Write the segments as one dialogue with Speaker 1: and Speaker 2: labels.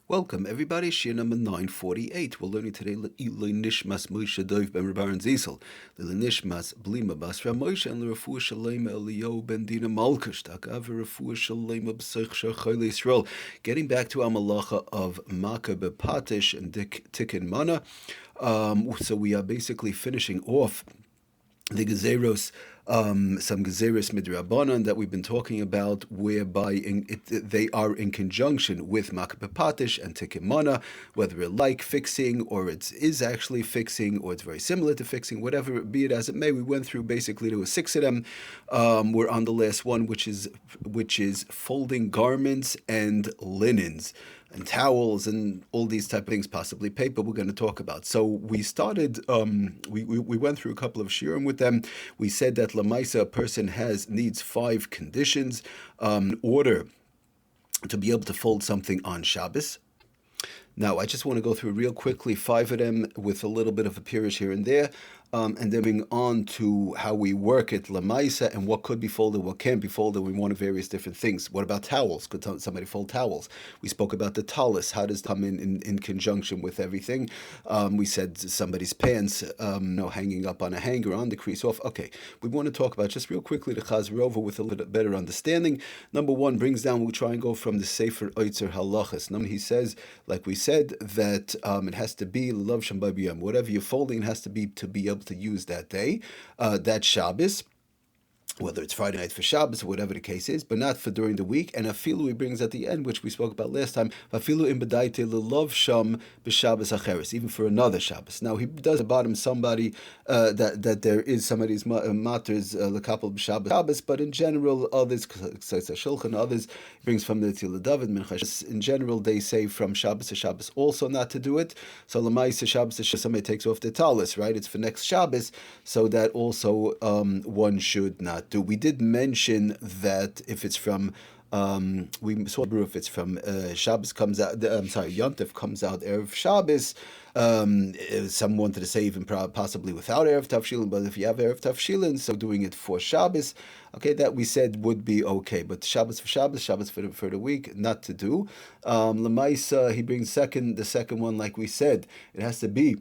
Speaker 1: Welcome everybody, Shir number 948. We're learning today Le'iloi Nishmas Moshe Dov ben Rabban Zisel, Le'iloi Nishmas Blima Basra Moshe, and L'Refuah Shalema Eliyahu ben Dina Malkush, Takav Refuah Shalema B'Seich Shachol Yisrael. Getting back to our malacha of MAKEH B'PATIsh and Tikkun Mana. So we are basically finishing off the Gezeros, some Gezeros Midrabanan that we've been talking about, whereby they are in conjunction with MAKEH B'PATIsh and Tikkun Mana, whether it like fixing or it is actually fixing or it's very similar to fixing, whatever be it as it may. We went through basically there were 6 of them. We're on the last one, which is folding garments and linens and towels and all these type of things, possibly paper, we're going to talk about. So we started, we went through a couple of shiurim with them. We said that Lamaisa, a person needs 5 conditions in order to be able to fold something on Shabbos. Now, I just want to go through real quickly 5 of them with a little bit of a pirush here and there, and then moving on to how we work it, Lamaisa, and what could be folded, what can't be folded. We want various different things. What about towels? Could somebody fold towels? We spoke about the TALIS. How does it come in conjunction with everything? We said somebody's pants, hanging up on a hanger, on the crease off. Okay, we want to talk about just real quickly the Chazar over with a little better understanding. Number 1 brings down, we'll try and go from the Sefer Oitzer Halachas. He says, like we said, that it has to be Love Sham B'Yom. Whatever you're folding, it has to be able to use that day, that Shabbos, whether it's Friday night for Shabbos or whatever the case is, but not for during the week. And afilu he brings at the end, which we spoke about last time, afilu im bedaite lelov sham b'Shabbos acheres, even for another Shabbos. Now he does bottom somebody that there is somebody's matters lekapel b'Shabbos, but in general others, Shulchan, others brings from the Tzila David Minchash. In general, they say from Shabbos to Shabbos also not to do it. So l'maisa Shabbos to somebody takes off the talis, right? It's for next Shabbos, so that also one should not do. We did mention that if it's from we saw if it's from Shabbos comes out, Yontif comes out Erev Shabbos. Some wanted to say even possibly without Erev Tavshilin, but if you have Erev Tavshilin, so doing it for Shabbos, okay, that we said would be okay. But Shabbos for Shabbos, Shabbos for the week, not to do. Lemaisa, he brings the second one, like we said, it has to be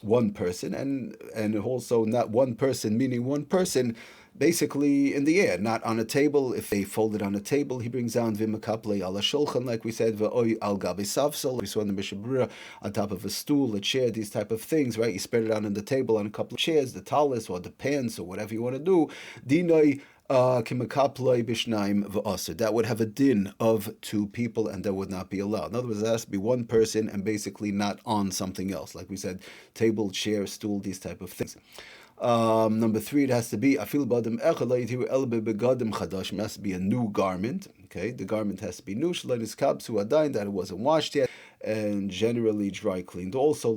Speaker 1: one person, and also not one person, meaning one person basically in the air, not on a table. If they fold it on a table, he brings down v'makaplei ala shulchan, like we said, v'oy al gabi safsel, we saw in the Mishnah Berurah, on top of a stool, a chair, these type of things, right? You spread it out on the table on a couple of chairs, the talis or the pants or whatever you want to do. Dinoi that would have a din of 2 people, and that would not be allowed. In other words, it has to be one person and basically not on something else, like we said, table, chair, stool, these type of things. Number 3, it has to be it has to be a new garment. Okay, the garment has to be new, that it wasn't washed yet, and generally dry cleaned. Also,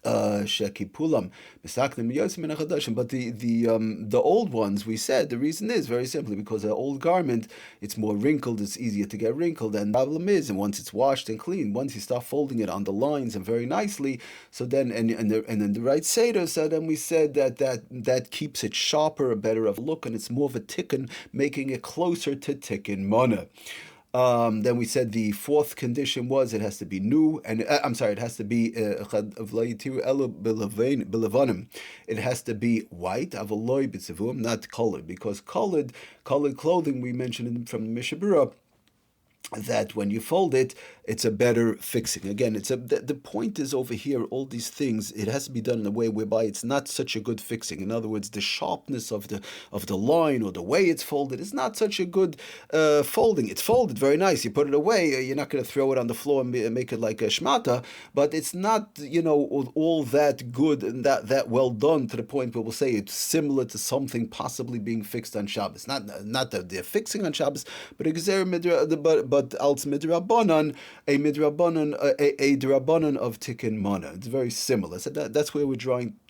Speaker 1: shekipulam, but the old ones, we said the reason is very simply because an old garment, it's more wrinkled, it's easier to get wrinkled, and the problem is, and once it's washed and clean, once you start folding it on the lines and very nicely, so then and then the right seder, so then we said that keeps it sharper, a better of a look, and it's more of a tikkun, making it closer to tikkun mana. Then we said the 4th condition was it has to be new, and it has to be it has to be white, not colored, because colored clothing, we mentioned from the Mishnah Berurah, that when you fold it, it's a better fixing. Again, the point is over here, all these things, it has to be done in a way whereby it's not such a good fixing. In other words, the sharpness of the line or the way it's folded is not such a good folding. It's folded very nice. You put it away, you're not going to throw it on the floor and make it like a shmata, but it's not, all that good and that well done to the point where we'll say it's similar to something possibly being fixed on Shabbos. Not that they're fixing on Shabbos, but but als midrabanan, a drabanan of tikkun mana. It's very similar. So that's where we're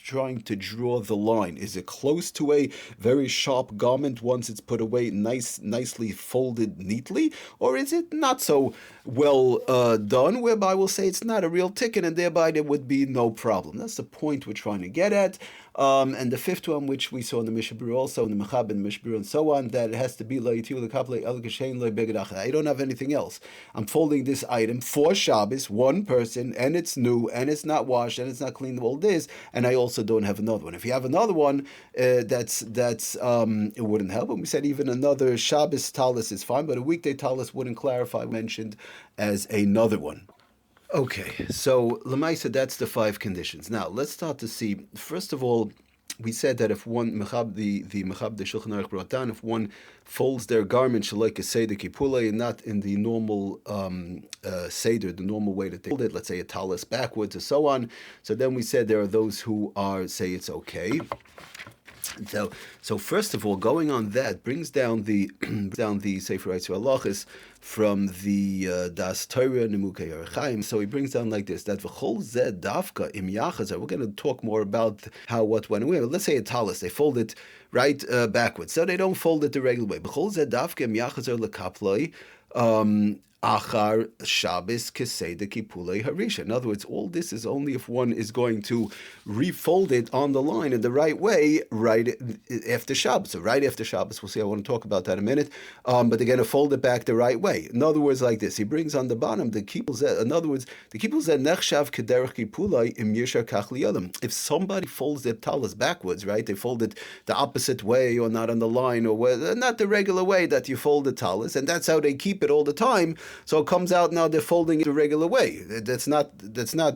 Speaker 1: trying to draw the line? Is it close to a very sharp garment once it's put away, nicely folded neatly? Or is it not so well done, whereby we'll say it's not a real ticket, and thereby there would be no problem? That's the point we're trying to get at. And the fifth one, which we saw in the Mishabur also, in the Mechab and the Mishabur and so on, that it has to be I don't have anything else. I'm folding this item for Shabbos, one person, and it's new, and it's not washed, and it's not clean, all this, and I also don't have another one. If you have another one, that's it wouldn't help. And we said even another Shabbos talis is fine, but a weekday talis wouldn't clarify, mentioned as another one. Okay, so Lamaisa, that's the 5 conditions. Now let's start to see. First of all, we said that if one mechab the Shulchan Aruch brought down, if one folds their garment shalaik a seder kipulei, and not in the normal seder, the normal way that they fold it, let's say a talis backwards or so on. So then we said there are those who say it's okay. So first of all, going on that brings down the Sefer Eitzu Halachos from the Das Torah Nimukei Arachaim. So he brings down like this, that v'chol zeh dafka im yachazar. We're going to talk more about how what went away. Let's say a talis, they fold it right backwards, so they don't fold it the regular way. V'chol zeh dafka im yachazar lekaploi. Achar Shabbos Keseda Kipulei Harisha. In other words, all this is only if one is going to refold it on the line in the right way right after Shabbos. So right after Shabbos, we'll see. I want to talk about that in a minute. But they're going to fold it back the right way. In other words, like this, he brings on the bottom the Kipul Zeh. In other words, the Kipul Zeh Nechshav Kederach Kipulei Im Yishar Kach Liyadim. If somebody folds their talis backwards, right, they fold it the opposite way, or not on the line, or not the regular way that you fold the talis, and that's how they keep it all the time. So it comes out now they're folding it the regular way. That's not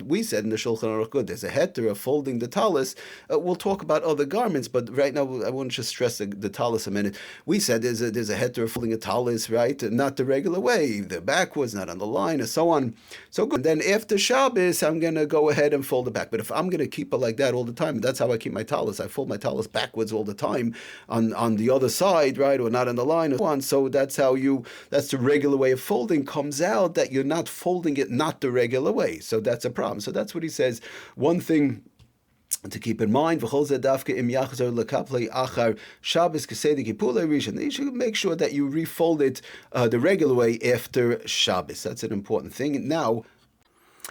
Speaker 1: we said in the Shulchan Aruch Good. There's a heter of folding the talis. We'll talk about other garments, but right now I want to just stress the talis a minute. We said there's a heter of folding a talis, right? Not the regular way, the backwards, not on the line, and so on. So good. And then after Shabbos, I'm going to go ahead and fold it back. But if I'm going to keep it like that all the time, that's how I keep my talis. I fold my talis backwards all the time on the other side, right, or not on the line, or so on. So that's the regular way of folding. Comes out that you're not folding it not the regular way. So that's a problem. So that's what he says. One thing to keep in mind, you should make sure that you refold it the regular way after Shabbos. That's an important thing. Now,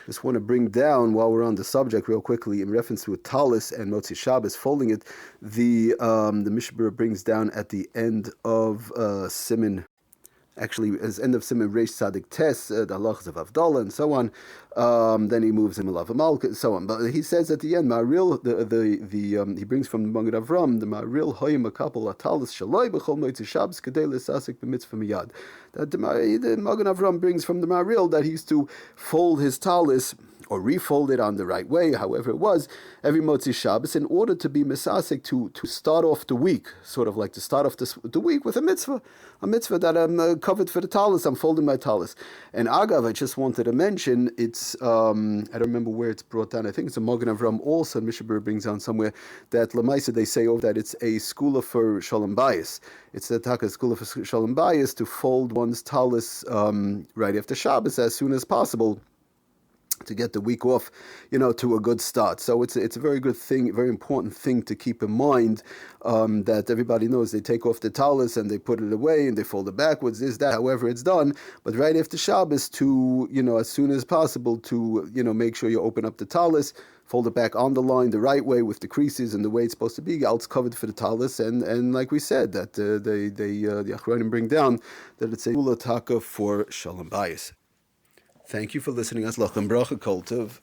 Speaker 1: just want to bring down, while we're on the subject real quickly, in reference to a talis and motzi Shabbos, folding it, the Mishabur brings down at the end of Siman, actually, as end of Siman Reish Tzadik Tes, the halachas of Avdallah and so on. Then he moves in Malav Malka and so on. But he says at the end, Ma'aril, he brings from the Magen Avram, the Ma'aril Hoyim a couple of talis shaloi b'chol motzi Shabbos kedei l'sasik b'mitzvah miyad. That the Magen Avram brings from the Ma'aril that he used to fold his talis or refold it on the right way, however it was, every motzi Shabbos, in order to be misasik, to start off the week, sort of like to start off the week with a mitzvah that I'm covered for the talis, I'm folding my talis. And Agav, I just wanted to mention, it's, I don't remember where it's brought down, I think it's a Magen Avram also, Mishabur brings down somewhere, that Lamaisa, they say that it's a skula for Shalom Bayis. It's the Taka skula for Shalom Bayis to fold one's talis right after Shabbos as soon as possible, to get the week off, to a good start. So it's a very good thing, very important thing to keep in mind, that everybody knows they take off the talis and they put it away and they fold it backwards, however it's done. But right after Shabbos to, as soon as possible to, make sure you open up the talis, fold it back on the line the right way with the creases and the way it's supposed to be, else covered for the talis. And like we said, that the Achronim bring down that it's a ulataka for Shalom Bayis. Thank you for listening. Aslach and bracha kol tov.